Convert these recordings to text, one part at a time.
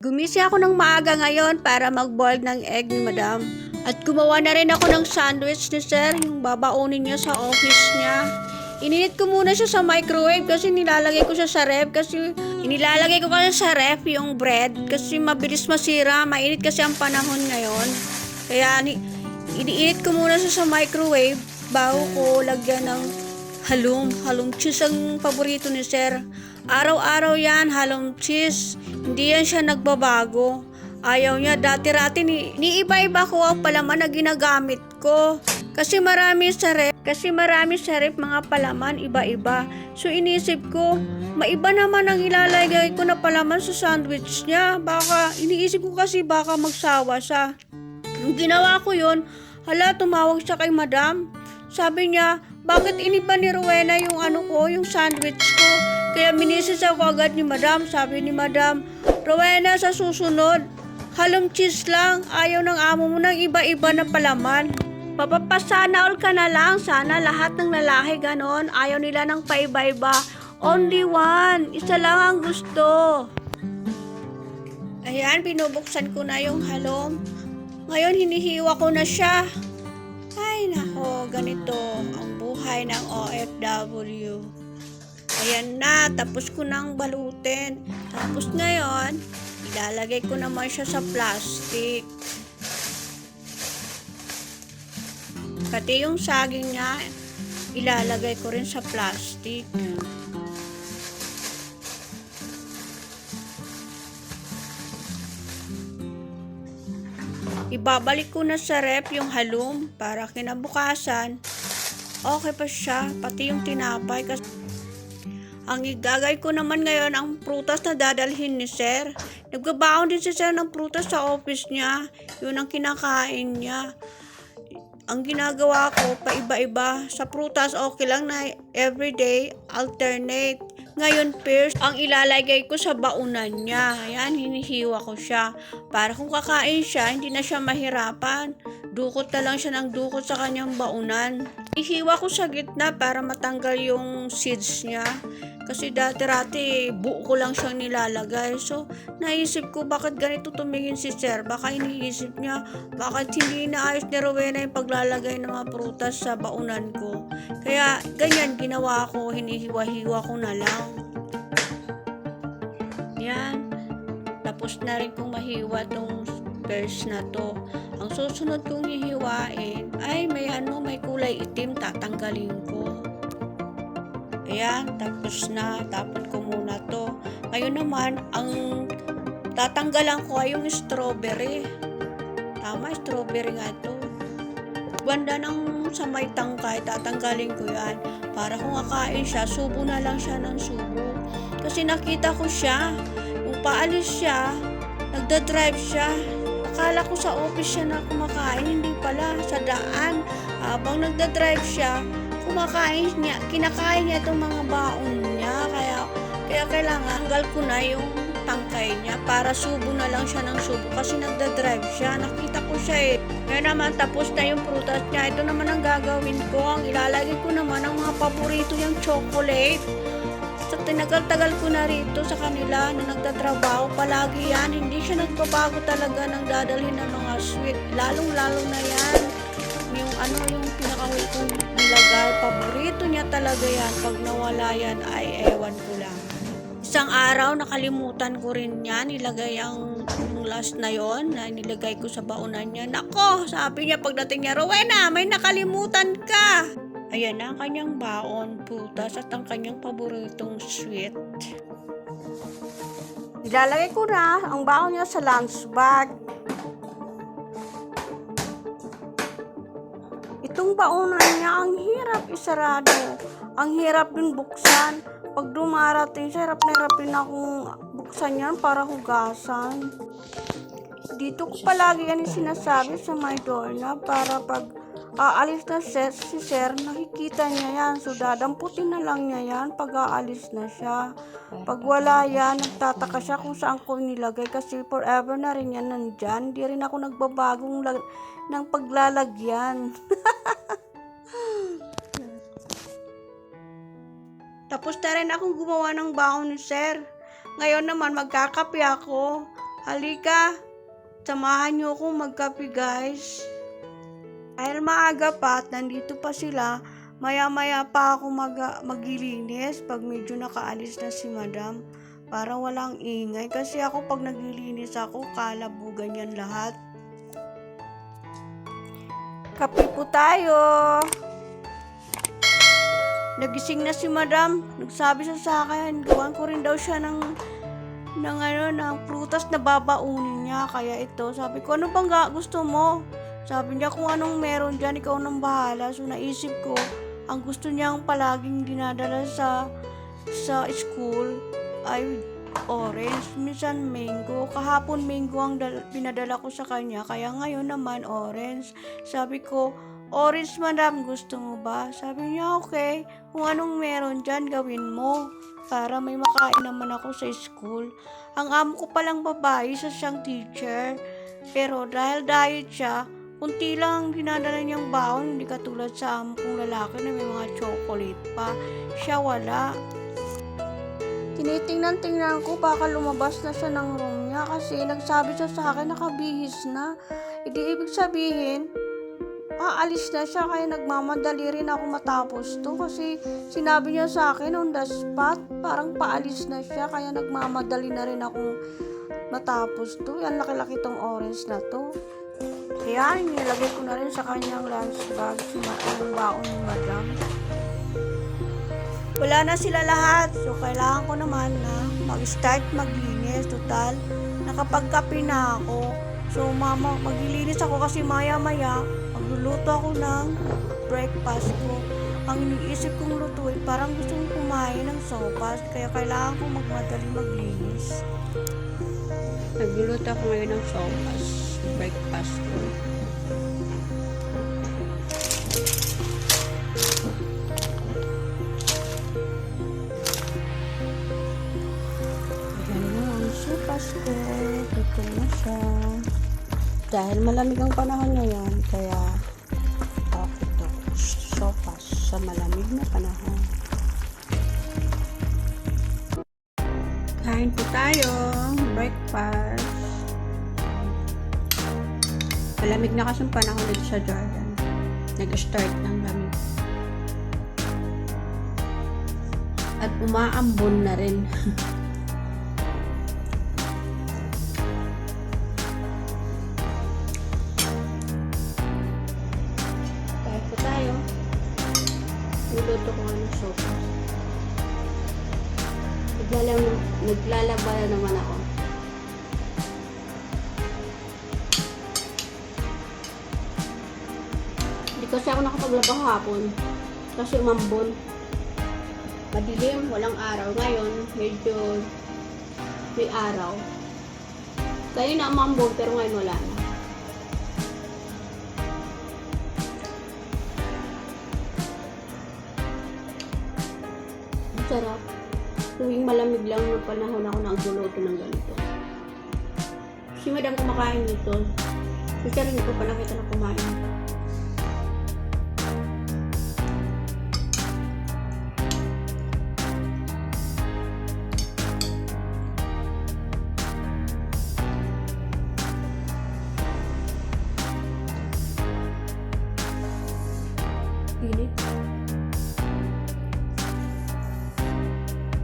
Gumising ako ng maaga ngayon para mag-boil ng egg ni Madam. At gumawa na rin ako ng sandwich ni Sir, yung babaunin niya sa office niya. Ininit ko muna siya sa microwave kasi nilalagay ko siya sa ref yung bread kasi mabilis masira, mainit kasi ang panahon ngayon. Kaya iniinit ko muna siya sa microwave bago ko lagyan ng halong cheese ang paborito ni Sir. Araw-araw yan, halong cheese. Hindi yan siya nagbabago. Ayaw niya. Dati-rati iba-iba ko ang palaman na ginagamit ko. Kasi marami sa ref mga palaman, iba-iba. So inisip ko, maiba naman ang ilalagay ko na palaman sa sandwich niya. Iniisip ko kasi baka magsawa siya. Nung ginawa ko yun, tumawag siya kay Madam. Sabi niya, bakit iniba ni Rowena yung sandwich ko? Kaya minisis ako agad ni Madam. Sabi ni Madam, Rowena, sa susunod, halong cheese lang. Ayaw ng amo mo ng iba-iba na palaman. Papapasana all ka na lang. Sana lahat ng lalaki ganon. Ayaw nila ng paiba-iba. Only one. Isa lang ang gusto. Ayan, binubuksan ko na yung halong. Ngayon, hinihiwa ko na siya. Ay, nako, ganito ang buhay ng OFW. Ayan na, tapos ko nang balutin. Tapos ngayon, ilalagay ko naman siya sa plastic. Pati yung saging niya, ilalagay ko rin sa plastic. Ibabalik ko na sa ref yung halong para kinabukasan. Okay pa siya, pati yung tinapay. Ang igagay ko naman ngayon ang prutas na dadalhin ni Sir. Nagbabaon din si Sir ng prutas sa office niya. Yun ang kinakain niya. Ang ginagawa ko, paiba-iba. Sa prutas, okay lang na everyday, alternate. Ngayon, pears, ang ilalagay ko sa baunan niya. Ayan, hinihiwa ko siya. Para kung kakain siya, hindi na siya mahirapan. Dukot na lang siya ng dukot sa kanyang baunan. Ihiwa ko sa gitna para matanggal yung seeds niya. Kasi dati-rati, buo ko lang siyang nilalagay. So, naisip ko, bakit ganito tumingin si Sir? Baka iniisip niya, bakit hindi naayos ni Rowena yung paglalagay ng mga prutas sa baunan ko. Kaya, ganyan ginawa ko, hinihiwa-hiwa ko na lang. Yan. Tapos na rin kong mahiwa tong pears na to. Ang susunod kong hihiwain, ay may kulay itim, tatanggalin ko. Ayan, tapos na. Tapon ko muna to. Ngayon naman, ang tatanggalan ko ay yung strawberry. Tama, strawberry nga to. Banda ng sa may tangkay, tatanggalin ko yan. Para kung kakain siya, subo na lang siya ng subo. Kasi nakita ko siya, nung paalis siya, nagda-drive siya. Akala ko sa office siya na kumakain, hindi pala, sa daan. Habang nagda-drive siya, kinakain niya itong mga baon niya. Kaya kailangan tanggal ko na yung tangkay niya para subo na lang siya ng subo kasi nagda-drive siya. Nakita ko siya eh. Ngayon naman tapos na yung prutas niya. Ito naman ang gagawin ko. Ang ilalagay ko naman ang mga paborito niyang chocolate. Sa tinagal-tagal ko na rito sa kanila na nagtatrabaho, palagi yan. Hindi siya nagbabago talaga ng dadalhin ng mga sweet. Lalong-lalo na yan. Yung pinakahuli kong nilagay, paborito niya talaga yan. Pag nawala yan, ay ewan ko lang. Isang araw, nakalimutan ko rin yan. Nilagay ang last na yon na nilagay ko sa baunan niya. Nako, sabi niya pagdating niya, Rowena, may nakalimutan ka. Ayan na ang kanyang baon, prutas at ang kanyang paboritong sweet. Ilalagay ko na ang baon niya sa lunch bag. Itong baonan niya, ang hirap isarado. Ang hirap din buksan. Pag dumarating siya, hirap na hirap din akong buksan yan para hugasan. Dito ko palagi yan sinasabi sa my door na para pag aalis na si Sir, nakikita niya yan. So, dadamputin na lang niya yan pag aalis na siya. Pag wala yan, nagtataka siya kung saan ko nilagay kasi forever na rin yan nandyan. Hindi rin ako nagbabagong ng paglalagyan. Tapos na rin akong gumawa ng baon ni Sir. Ngayon naman magkakape ako. Halika, samahan niyo akong magkape guys. Dahil maaga pa at nandito pa sila, maya-maya pa ako maglilinis pag medyo nakaalis na si madam. Para walang ingay kasi ako pag naglilinis ako, kalabugan yan lahat. Kape po tayo. Nagising na si madam. Nagsabi siya sa akin, gawan ko rin daw siya ng prutas na babaunin niya. Kaya ito, sabi ko, ano bang gusto mo? Sabi niya, kung anong meron dyan, ikaw nang bahala. So naisip ko, ang gusto niyang palaging dinadala sa school ay orange, minsan mango. Kahapon mango ang pinadala ko sa kanya, kaya ngayon naman orange. Sabi ko, orange madam, gusto mo ba? Sabi niya, okay. Kung anong meron dyan, gawin mo. Para may makain naman ako sa school. Ang amo ko palang babae, isa siyang teacher. Pero dahil diet siya, kunti lang ang dinadala niyang baon. Hindi katulad sa amo kong lalaki na may mga chocolate pa. Siya wala. Tinitingnan ko, baka lumabas na siya ng room niya. Kasi nagsabi siya sa akin, nakabihis na. Hindi ibig sabihin, aalis na siya, kaya nagmamadali rin ako matapos to kasi sinabi niya sa akin on the spot, parang paalis na siya, kaya nagmamadali na rin akong matapos to. Yan, laki-laki tong orange na to. Kaya nilagay ko na rin sa kanyang lunch bag yung baon ni madam. Wala na sila lahat, so kailangan ko naman na mag-start maglinis. Total, nakapagkape na ako. So maglilinis ako kasi maya-maya magluluto ako ng breakfast ko. Ang iniisip kong lutuin, parang gusto kong kumain ng sopas, kaya kailangan ko magmadali maglinis. Nagluluto ako ngayon ng sopas, breakfast ko. Ayan na ang sopas ko. Ito na siya. Dahil malamig ang panahon ngayon, kaya ito, sopas sa malamig na panahon. Kain po tayo, breakfast. Malamig na kasi ang panahon dito sa Jordan. Nag-start ng lamig. At umaambon na rin. Niluto ko ng sopas. Naglalaba na naman ako. Hindi kasi ako nakapaglaba kahapon kasi umambon. Madilim, walang araw. Ngayon, medyo may araw. Kaya na umambon pero ngayon wala na. Sarap. Tuwing malamig lang ng panahon ako nagluluto ng ganito. Si madam kumakain dito. Kasi rin ko pa nakita na kumain. Init.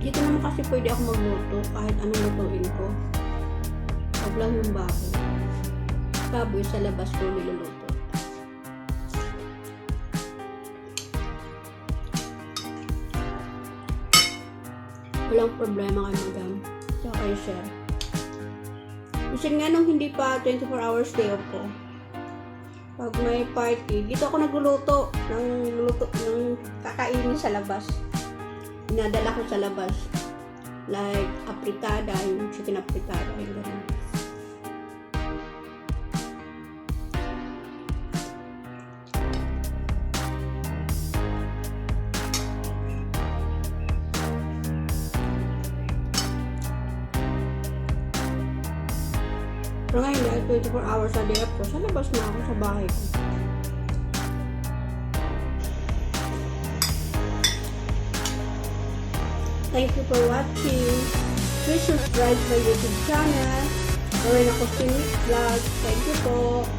Dito naman kasi pwede ako magluto kahit anong lutuin ko. Huwag lang yung baboy. Baboy sa labas ko niluluto. Walang problema kay madam. Tsaka kay sir. Kasi nga nung hindi pa 24 hours day off ko. Pag may party, dito ako nagluluto ng kakainin sa labas. Inadala ko sa labas. Like, apritada, yung chicken apritada, yung gano'n. Pero ngayon, dahil 24 hours a day ako, sa labas na ako sa bahay ko. Thank you for watching. Please subscribe my YouTube channel. gawin ako finish vlog. Thank you po.